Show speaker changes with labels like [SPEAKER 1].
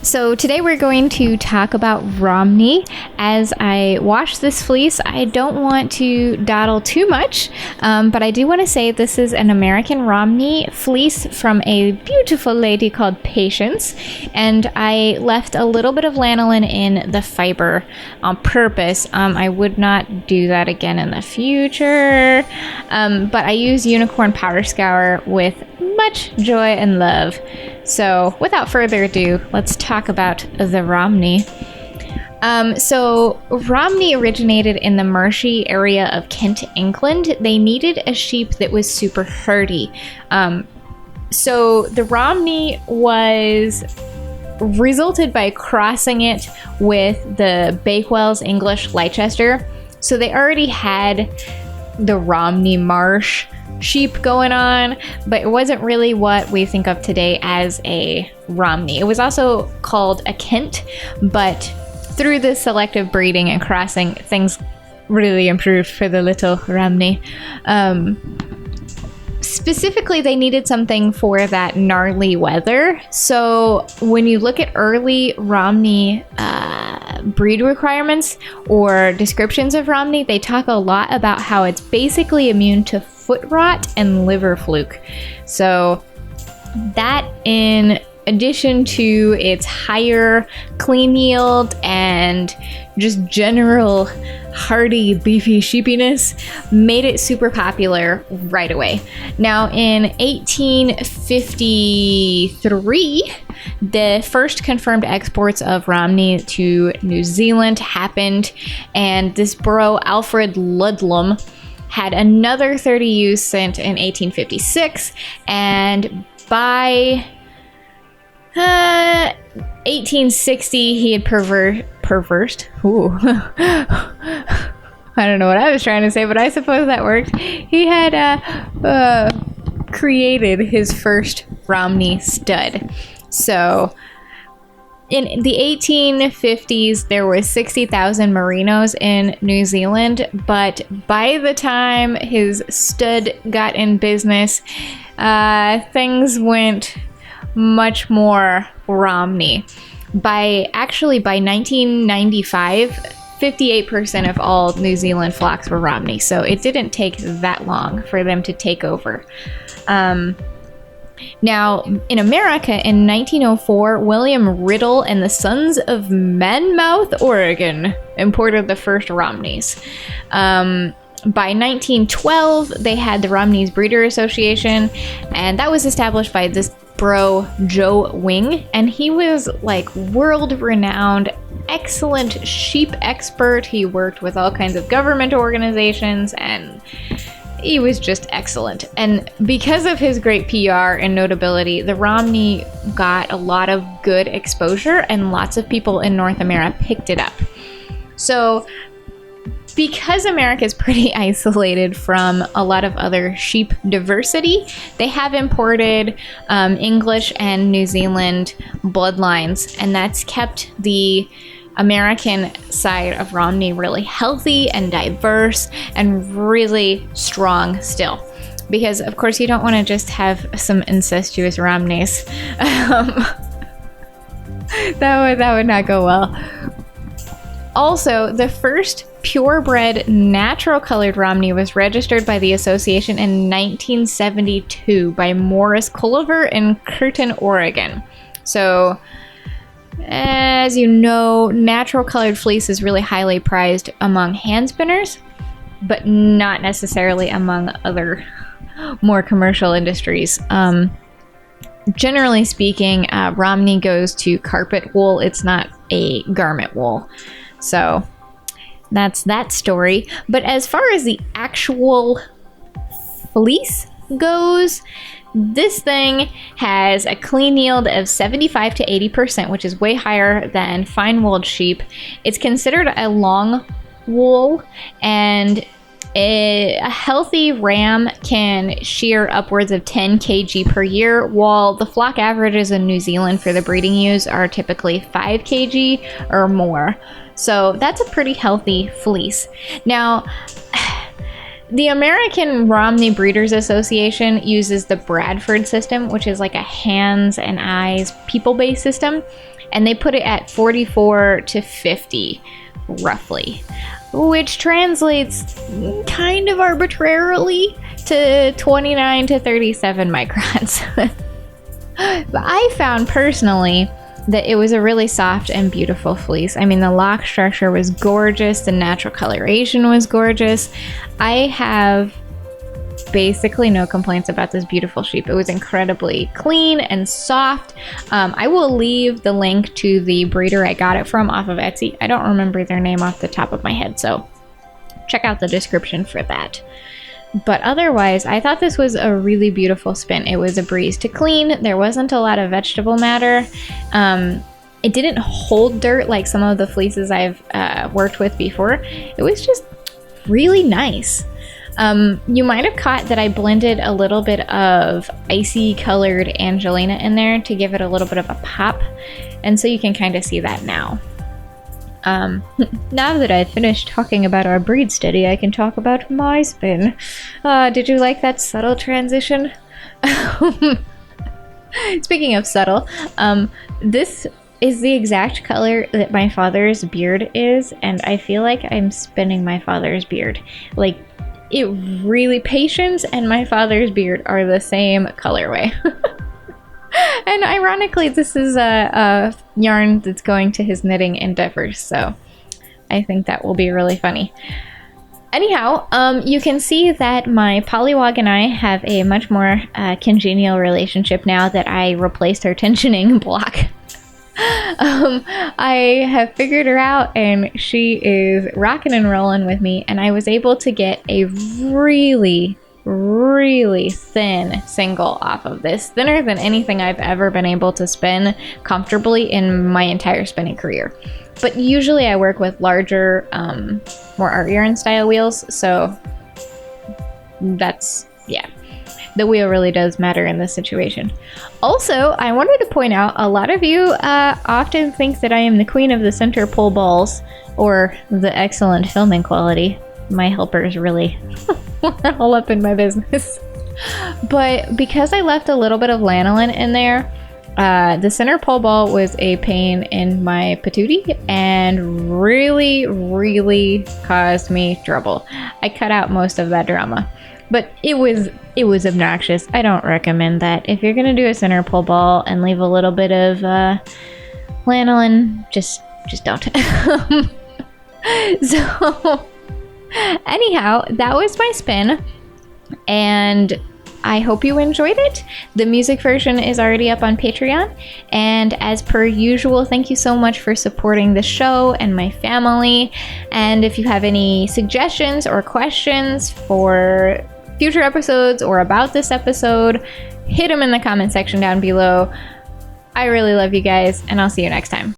[SPEAKER 1] So today we're going to talk about Romney. As I wash this fleece, I don't want to dawdle too much, but I do want to say this is an American Romney fleece from a beautiful lady called Patience, and I left a little bit of lanolin in the fiber on purpose. I would not do that again in the future, but I use Unicorn Power Scour with much joy and love. So without further ado, let's talk about the Romney. So Romney originated in the marshy area of Kent, England. They needed a sheep that was super hardy. So the Romney was resulted by crossing it with the Bakewell's English Leicester. So they already had the Romney Marsh sheep going on, but it wasn't really what we think of today as a Romney. It was also called a Kent, but through the selective breeding and crossing, things really improved for the little Romney. Specifically, they needed something for that gnarly weather. So when you look at early Romney breed requirements or descriptions of Romney, they talk a lot about how it's basically immune to foot rot and liver fluke. So that, in addition to its higher clean yield and just general hardy beefy sheepiness, made it super popular right away. Now in 1853, the first confirmed exports of Romney to New Zealand happened, and this bro Alfred Ludlam had another 30 ewes sent in 1856, and by 1860 he had perversed. Ooh. I don't know what I was trying to say, but I suppose that worked. He had created his first Romney stud. So in the 1850s, there were 60,000 merinos in New Zealand, but by the time his stud got in business, things went much more Romney. By 1995, 58% of all New Zealand flocks were Romney, so it didn't take that long for them to take over. Now, in America, in 1904, William Riddle and the Sons of Monmouth, Oregon, imported the first Romneys. By 1912, they had the Romneys Breeder Association, and that was established by this bro, Joe Wing, and he was like world-renowned, excellent sheep expert. He worked with all kinds of government organizations, and he was just excellent. And because of his great PR and notability, the Romney got a lot of good exposure, and lots of people in North America picked it up. So because America is pretty isolated from a lot of other sheep diversity, they have imported English and New Zealand bloodlines, and that's kept the American side of Romney really healthy and diverse and really strong still. Because of course you don't want to just have some incestuous Romneys. That would not go well. Also, the first purebred natural colored Romney was registered by the association in 1972 by Morris Culliver in Curtin, Oregon. So, as you know, natural colored fleece is really highly prized among hand spinners, but not necessarily among other more commercial industries. Generally speaking, Romney goes to carpet wool. It's not a garment wool. So that's that story. But as far as the actual fleece goes, this thing has a clean yield of 75 to 80%, which is way higher than fine-wooled sheep. It's considered a long wool, and a healthy ram can shear upwards of 10 kg per year, while the flock averages in New Zealand for the breeding ewes are typically 5 kg or more. So that's a pretty healthy fleece. Now, The American Romney Breeders Association uses the Bradford system, which is like a hands and eyes people-based system, and they put it at 44 to 50, roughly, which translates kind of arbitrarily to 29 to 37 microns. But I found personally that it was a really soft and beautiful fleece. I mean, the lock structure was gorgeous. The natural coloration was gorgeous. I have basically no complaints about this beautiful sheep. It was incredibly clean and soft. I will leave the link to the breeder I got it from off of Etsy. I don't remember their name off the top of my head, so check out the description for that. But otherwise, I thought this was a really beautiful spin. It was a breeze to clean. There wasn't a lot of vegetable matter. It didn't hold dirt like some of the fleeces I've worked with before. It was just really nice. You might have caught that I blended a little bit of icy colored Angelina in there to give it a little bit of a pop. And so you can kind of see that now. Now that I've finished talking about our breed study, I can talk about my spin. Did you like that subtle transition? Speaking of subtle, this is the exact color that my father's beard is, and I feel like I'm spinning my father's beard. Like, it really, Patience and my father's beard are the same colorway. And ironically, this is a yarn that's going to his knitting endeavors, so I think that will be really funny. Anyhow, you can see that my Polywog and I have a much more congenial relationship now that I replaced her tensioning block. I have figured her out, and she is rocking and rolling with me, and I was able to get a really thin single off of this, thinner than anything I've ever been able to spin comfortably in my entire spinning career. But usually I work with larger, more art yarn style wheels, so that's, yeah, the wheel really does matter in this situation. Also, I wanted to point out, a lot of you often think that I am the queen of the center pull balls, or the excellent filming quality. My helpers really all up in my business. But because I left a little bit of lanolin in there, the center pole ball was a pain in my patootie and really caused me trouble. I cut out most of that drama, but it was obnoxious. I don't recommend that. If you're gonna do a center pole ball and leave a little bit of lanolin, just don't. So anyhow, that was my spin, and I hope you enjoyed it. The music version is already up on Patreon, and as per usual, thank you so much for supporting the show and my family. And if you have any suggestions or questions for future episodes or about this episode, hit them in the comment section down below. I really love you guys, and I'll see you next time.